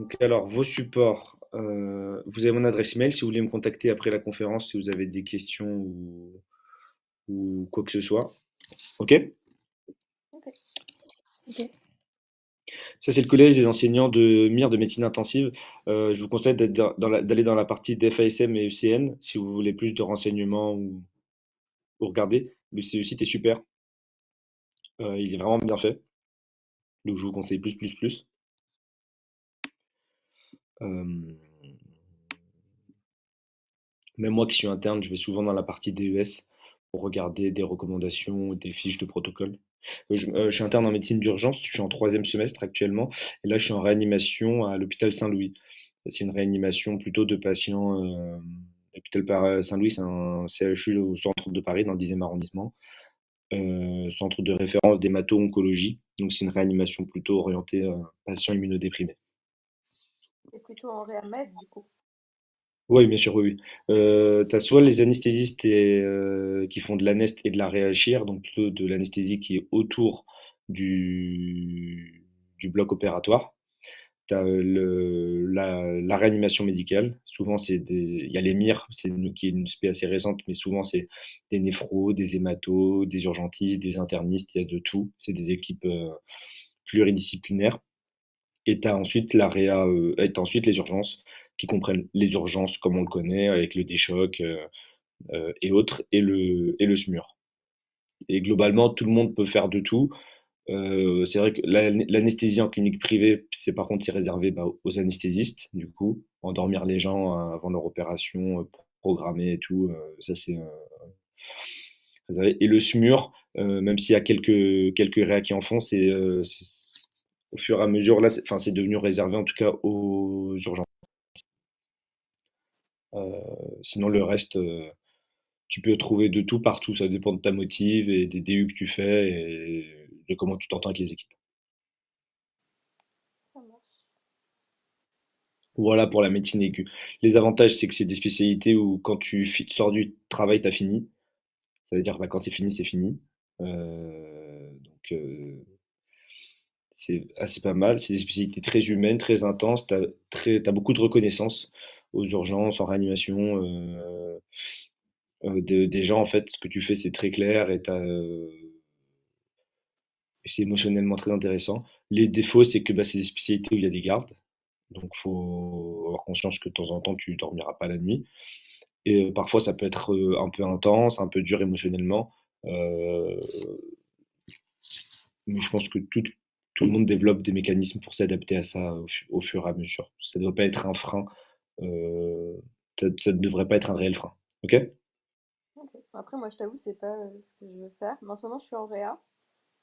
Donc alors, vos supports, vous avez mon adresse email si vous voulez me contacter après la conférence si vous avez des questions ou quoi que ce soit. Ok? Ok. Ok. Ça, c'est le collège des enseignants de MIR de médecine intensive. Je vous conseille d'aller dans la partie d'FASM et UCN si vous voulez plus de renseignements ou regarder. Le site est super. Il est vraiment bien fait. Donc, je vous conseille plus. Euh, Même moi qui suis interne, je vais souvent dans la partie DES pour regarder des recommandations, des fiches de protocole. Je suis interne en médecine d'urgence, je suis en troisième semestre actuellement, et là je suis en réanimation à l'hôpital Saint-Louis. C'est une réanimation plutôt de patients. L'hôpital Saint-Louis, c'est un CHU au centre de Paris, dans le 10e arrondissement, centre de référence d'hémato-oncologie. Donc c'est une réanimation plutôt orientée patients immunodéprimés. C'est plutôt en réamed, du coup. Oui, bien sûr, oui. Tu as soit les anesthésistes qui font de l'anest et de la réachir, donc plutôt de l'anesthésie qui est autour du bloc opératoire. Tu as la réanimation médicale. Souvent, il y a les MIR, qui est une spé assez récente, mais souvent, c'est des néphros, des hématos, des urgentistes, des internistes, il y a de tout. C'est des équipes pluridisciplinaires. Et tu as ensuite t'as ensuite les urgences, qui comprennent les urgences comme on le connaît, avec le déchoc et autres, et le SMUR. Et globalement, tout le monde peut faire de tout. C'est vrai que l'anesthésie en clinique privée, c'est réservé aux anesthésistes, du coup, endormir les gens avant leur opération, programmée et tout, ça c'est réservé. Et le SMUR, même s'il y a quelques réa qui en font, au fur et à mesure, là, enfin, c'est devenu réservé en tout cas aux urgences. Sinon, le reste, tu peux trouver de tout partout, ça dépend de ta motive et des DU que tu fais et de comment tu t'entends avec les équipes. Ça marche. Voilà pour la médecine aiguë. Les avantages, c'est que c'est des spécialités où quand sors du travail, t'as fini. Ça veut dire bah, quand c'est fini, c'est fini. Donc c'est assez pas mal. C'est des spécialités très humaines, très intenses. T'as beaucoup de reconnaissance aux urgences, en réanimation. Des gens, en fait, ce que tu fais, c'est très clair et c'est émotionnellement très intéressant. Les défauts, c'est que bah, c'est des spécialités où il y a des gardes. Donc, faut avoir conscience que de temps en temps, tu dormiras pas la nuit. Et parfois, ça peut être un peu intense, un peu dur émotionnellement. Euh, mais je pense que tout le monde développe des mécanismes pour s'adapter à ça au fur et à mesure. Ça ne doit pas être un frein. euh, ça ne devrait pas être un réel frein. Ok? Ok. Après, moi, je t'avoue, c'est pas ce que je veux faire. Mais en ce moment, je suis en réa.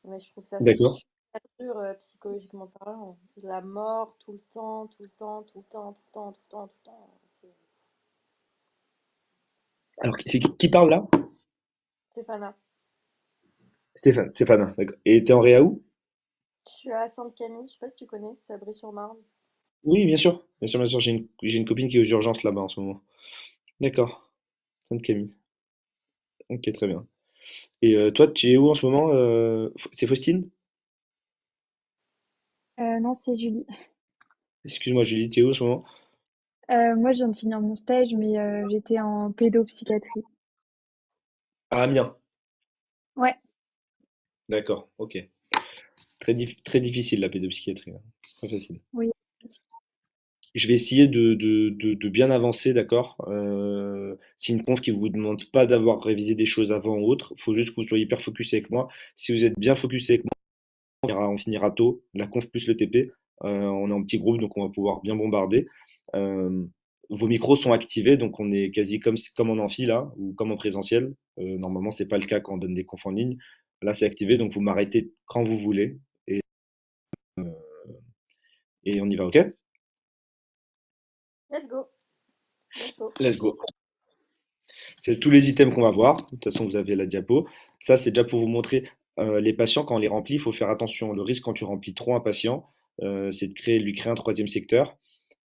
Mais je trouve ça D'accord. super dur psychologiquement parlant. La mort tout le temps, tout le temps, tout le temps, tout le temps, tout le temps, tout le temps. Alors, c'est qui parle là? C'est fanat. Stéphane, d'accord. Et t'es en réa où? Je suis à Sainte-Camille, je sais pas si tu connais, c'est à Brie-sur-Marne. Oui, bien sûr. Bien sûr, bien sûr. J'ai une copine qui est aux urgences là-bas en ce moment. D'accord. Sainte-Camille. Ok, très bien. Et toi, tu es où en ce moment? C'est Faustine? Non, c'est Julie. Excuse-moi, Julie, tu es où en ce moment? Moi, je viens de finir mon stage, mais j'étais en pédopsychiatrie. À Amiens. Ouais, D'accord, ok. Très difficile la pédopsychiatrie, hein. Pas facile. oui. Je vais essayer de bien avancer, d'accord? C'est une conf qui vous demande pas d'avoir révisé des choses avant ou autre. Il faut juste que vous soyez hyper focus avec moi. Si vous êtes bien focus avec moi, on finira tôt. La conf plus le TP. On est en petit groupe, donc on va pouvoir bien bombarder. Euh, Vos micros sont activés, donc on est quasi comme en amphi là, ou comme en présentiel. Normalement, c'est pas le cas quand on donne des confs en ligne. Là, c'est activé, donc vous m'arrêtez quand vous voulez. Et, et on y va, ok? Let's go, let's go. Let's go. C'est tous les items qu'on va voir. De toute façon, vous avez la diapo. Ça, c'est déjà pour vous montrer les patients, quand on les remplit, il faut faire attention. Le risque quand tu remplis trop un patient, c'est de lui créer un troisième secteur.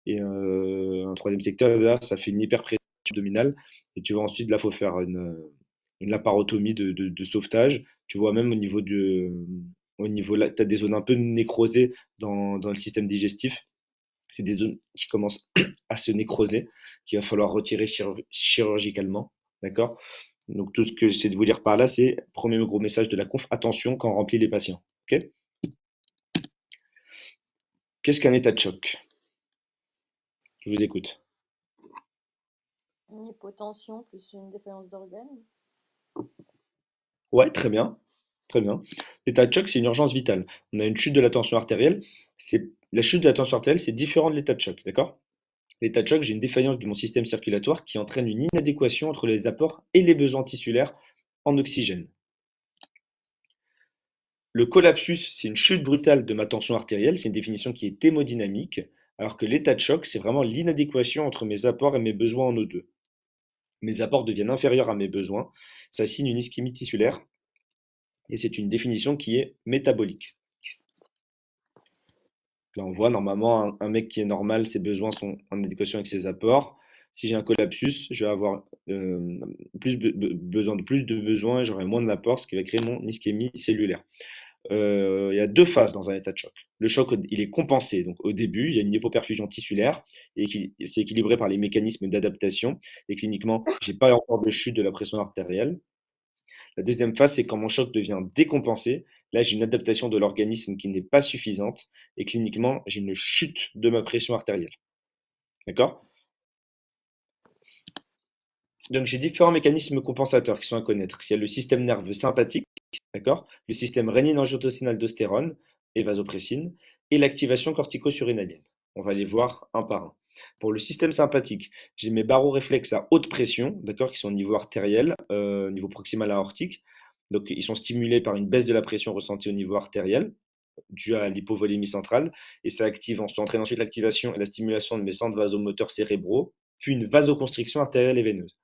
Et un troisième secteur, là, ça fait une hyperpression abdominale. Et tu vois, ensuite, là, il faut faire une laparotomie de sauvetage. Tu vois, même au niveau là, tu as des zones un peu nécrosées dans le système digestif. C'est des zones qui commencent à se nécroser, qu'il va falloir retirer chirurgicalement. D'accord? Donc tout ce que j'essaie de vous dire par là, c'est premier gros message de la conf, attention quand on remplit les patients. Ok? Qu'est-ce qu'un état de choc? Je vous écoute. Une hypotension plus une défaillance d'organes. Ouais, très bien. Très bien. L'état de choc, c'est une urgence vitale. On a une chute de la tension artérielle. La chute de la tension artérielle, c'est différent de l'état de choc, d'accord? L'état de choc, j'ai une défaillance de mon système circulatoire qui entraîne une inadéquation entre les apports et les besoins tissulaires en oxygène. Le collapsus, c'est une chute brutale de ma tension artérielle, c'est une définition qui est hémodynamique, alors que l'état de choc, c'est vraiment l'inadéquation entre mes apports et mes besoins en O2. Mes apports deviennent inférieurs à mes besoins, ça signe une ischémie tissulaire, et c'est une définition qui est métabolique. Là, on voit normalement un mec qui est normal, ses besoins sont en adéquation avec ses apports. Si j'ai un collapsus, je vais avoir besoin de plus de besoins et j'aurai moins d'apports, ce qui va créer mon ischémie cellulaire. Il y a deux phases dans un état de choc. Le choc, il est compensé. Donc, au début, il y a une hypoperfusion tissulaire et c'est équilibré par les mécanismes d'adaptation. Et cliniquement, j'ai pas encore de chute de la pression artérielle. La deuxième phase, c'est quand mon choc devient décompensé. Là, j'ai une adaptation de l'organisme qui n'est pas suffisante et cliniquement, j'ai une chute de ma pression artérielle. D'accord? Donc, j'ai différents mécanismes compensateurs qui sont à connaître. Il y a le système nerveux sympathique, d'accord? Le système rénine-angiotensine-aldostérone et vasopressine et l'activation cortico-surrénalienne. On va les voir un par un. Pour le système sympathique, j'ai mes baroréflexes à haute pression, d'accord, qui sont au niveau artériel, niveau proximal aortique. Donc, ils sont stimulés par une baisse de la pression ressentie au niveau artériel, due à l'hypovolémie centrale, et ça entraîne ensuite l'activation et la stimulation de mes centres vasomoteurs cérébraux, puis une vasoconstriction artérielle et veineuse.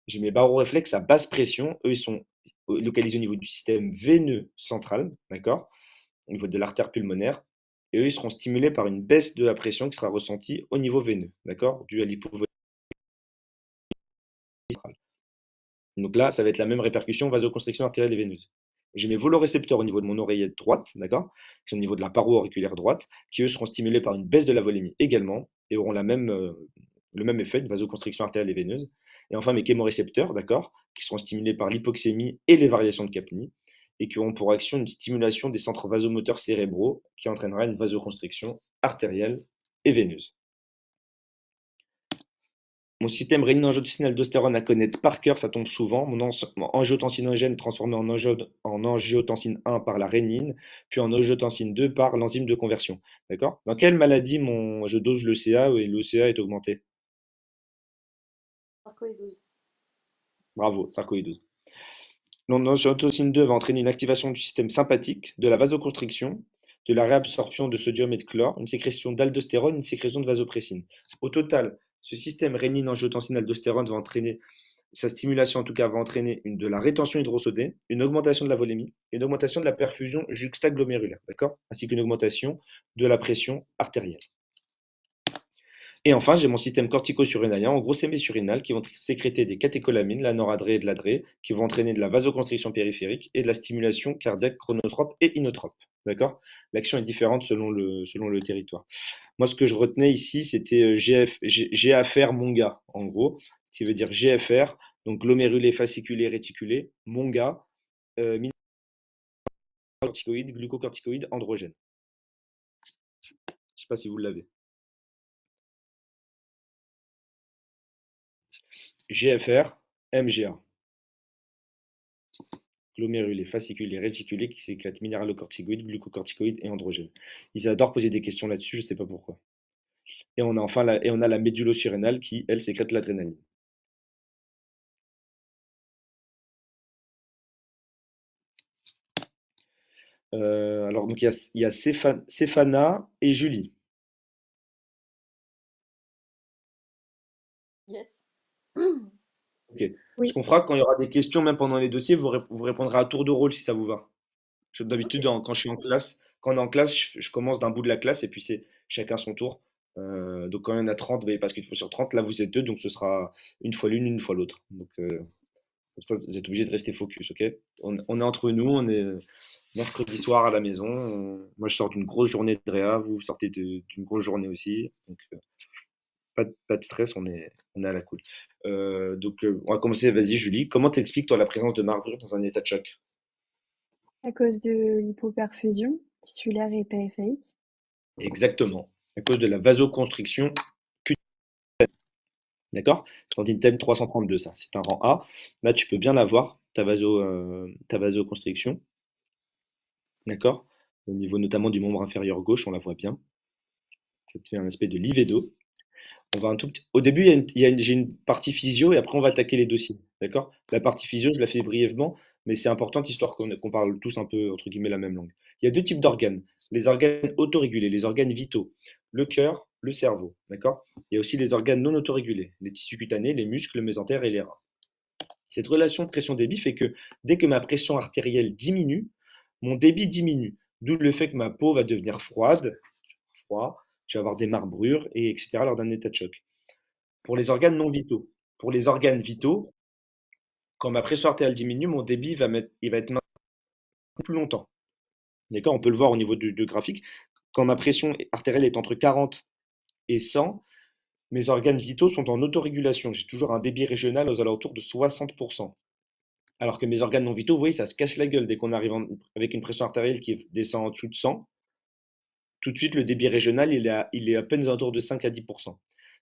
J'ai mes baroréflexes à basse pression. Eux, ils sont localisés au niveau du système veineux central, d'accord? Au niveau de l'artère pulmonaire. Et eux, ils seront stimulés par une baisse de la pression qui sera ressentie au niveau veineux, d'accord? Due à l'hypovolémie centrale. Donc là, ça va être la même répercussion, vasoconstriction artérielle et veineuse. J'ai mes volorécepteurs au niveau de mon oreillette droite, d'accord? Qui sont au niveau de la paroi auriculaire droite, qui eux seront stimulés par une baisse de la volémie également, et auront le même effet, une vasoconstriction artérielle et veineuse. Et enfin mes chémorécepteurs, d'accord? Qui seront stimulés par l'hypoxémie et les variations de Capni, et qui auront pour action une stimulation des centres vasomoteurs cérébraux, qui entraînera une vasoconstriction artérielle et veineuse. Mon système rénine-angiotensine-aldostérone à connaître par cœur, ça tombe souvent. Mon angiotensinogène transformé en angiotensine 1 par la rénine, puis en angiotensine 2 par l'enzyme de conversion. D'accord? Dans quelle maladie je dose le CA et l'OCA est augmenté? Sarcoïdose. Bravo, sarcoïdose. L'angiotensin 2 va entraîner une activation du système sympathique, de la vasoconstriction, de la réabsorption de sodium et de chlore, une sécrétion d'aldostérone, une sécrétion de vasopressine. Au total, ce système rénine-angiotensin-aldostérone va entraîner, sa stimulation en tout cas, va entraîner de la rétention hydrosodée, une augmentation de la volémie, une augmentation de la perfusion juxtaglomérulaire, d'accord? Ainsi qu'une augmentation de la pression artérielle. Et enfin, j'ai mon système cortico-surrénalien, en gros c'est mes surrénales qui vont sécréter des catécholamines, la noradrée et de l'adrée, qui vont entraîner de la vasoconstriction périphérique et de la stimulation cardiaque chronotrope et inotrope. D'accord? L'action est différente selon le territoire. Moi, ce que je retenais ici, c'était GFR MONGA, en gros, qui veut dire GFR, donc glomérulé, fasciculé, réticulé, MONGA, corticoïde, glucocorticoïde, androgène. Je ne sais pas si vous l'avez. GFR, MGA. Glomérulés, fasciculés, réticulés qui sécrètent minéralocorticoïdes, glucocorticoïdes et androgènes. Ils adorent poser des questions là-dessus, je ne sais pas pourquoi. Et on a enfin la médulosurrénale qui, elle, sécrète l'adrénaline. Alors, donc, il y a Stéphana et Julie. Yes. Ok. Ce Oui, qu'on fera quand il y aura des questions, même pendant les dossiers, vous répondrez à tour de rôle si ça vous va. Ok. D'habitude, quand je suis en classe, quand on est en classe, je commence d'un bout de la classe et puis c'est chacun son tour. Donc quand il y en a 30, parce qu'il faut sur 30, là vous êtes deux, donc ce sera une fois l'une, une fois l'autre. Donc Comme ça, vous êtes obligé de rester focus, ok? On est entre nous, on est mercredi soir à la maison. Moi, je sors d'une grosse journée de réa, vous sortez d'une grosse journée aussi. Donc, pas de stress, on est à la cool. On va commencer. Vas-y, Julie. Comment t'expliques, toi, la présence de marbrure dans un état de choc? À cause de l'hypoperfusion tissulaire et périphérique. Exactement. À cause de la vasoconstriction cutanée. D'accord? C'est en item 332, ça. C'est un rang A. Là, tu peux bien l'avoir, ta vasoconstriction. D'accord? Au niveau notamment du membre inférieur gauche, on la voit bien. Ça te fait un aspect de livédo. On va un tout petit... Au début, j'ai une partie physio et après, on va attaquer les dossiers. D'accord? La partie physio, je la fais brièvement, mais c'est important, histoire qu'on parle tous un peu, entre guillemets, la même langue. Il y a deux types d'organes. Les organes autorégulés, les organes vitaux. Le cœur, le cerveau. D'accord? Il y a aussi les organes non autorégulés, les tissus cutanés, les muscles, le mésentère et les reins. Cette relation pression-débit fait que dès que ma pression artérielle diminue, mon débit diminue. D'où le fait que ma peau va devenir froid, je vais avoir des marbrures, et etc. lors d'un état de choc. Pour les organes non vitaux. Pour les organes vitaux, quand ma pression artérielle diminue, mon débit il va être maintenu plus longtemps. D'accord? On peut le voir au niveau du graphique. Quand ma pression artérielle est entre 40 et 100, mes organes vitaux sont en autorégulation. J'ai toujours un débit régional aux alentours de 60%. Alors que mes organes non vitaux, vous voyez, ça se casse la gueule dès qu'on arrive avec une pression artérielle qui descend en dessous de 100. Tout de suite, le débit régional, il est à peine aux alentours de 5 à 10%.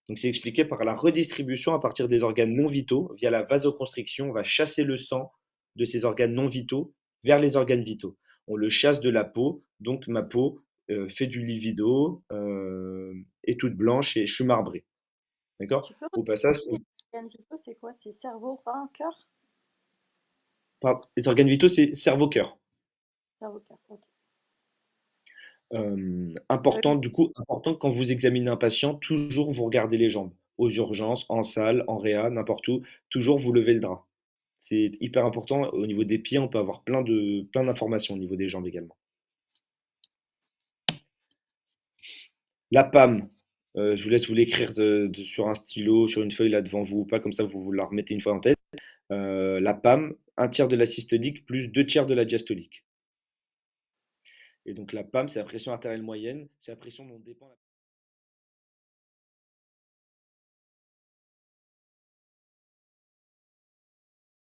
Donc, c'est expliqué par la redistribution à partir des organes non vitaux via la vasoconstriction. On va chasser le sang de ces organes non vitaux vers les organes vitaux. On le chasse de la peau, donc ma peau fait du livido, est toute blanche et je suis marbré. D'accord? Tu peux Au passage, redire les organes vitaux, c'est quoi? C'est cerveau, rein, cœur? les organes vitaux, c'est cerveau-cœur. Cerveau, cœur. Ok. Important, du coup, important quand vous examinez un patient, toujours vous regardez les jambes. Aux urgences, en salle, en réa, n'importe où, toujours vous levez le drap. C'est hyper important. Au niveau des pieds, on peut avoir plein d'informations au niveau des jambes également. La PAM, je vous laisse vous l'écrire sur un stylo, sur une feuille là devant vous ou pas, comme ça vous la remettez une fois en tête. La PAM, un tiers de la systolique plus deux tiers de la diastolique. Et donc la PAM, c'est la pression artérielle moyenne, c'est la pression dont dépend la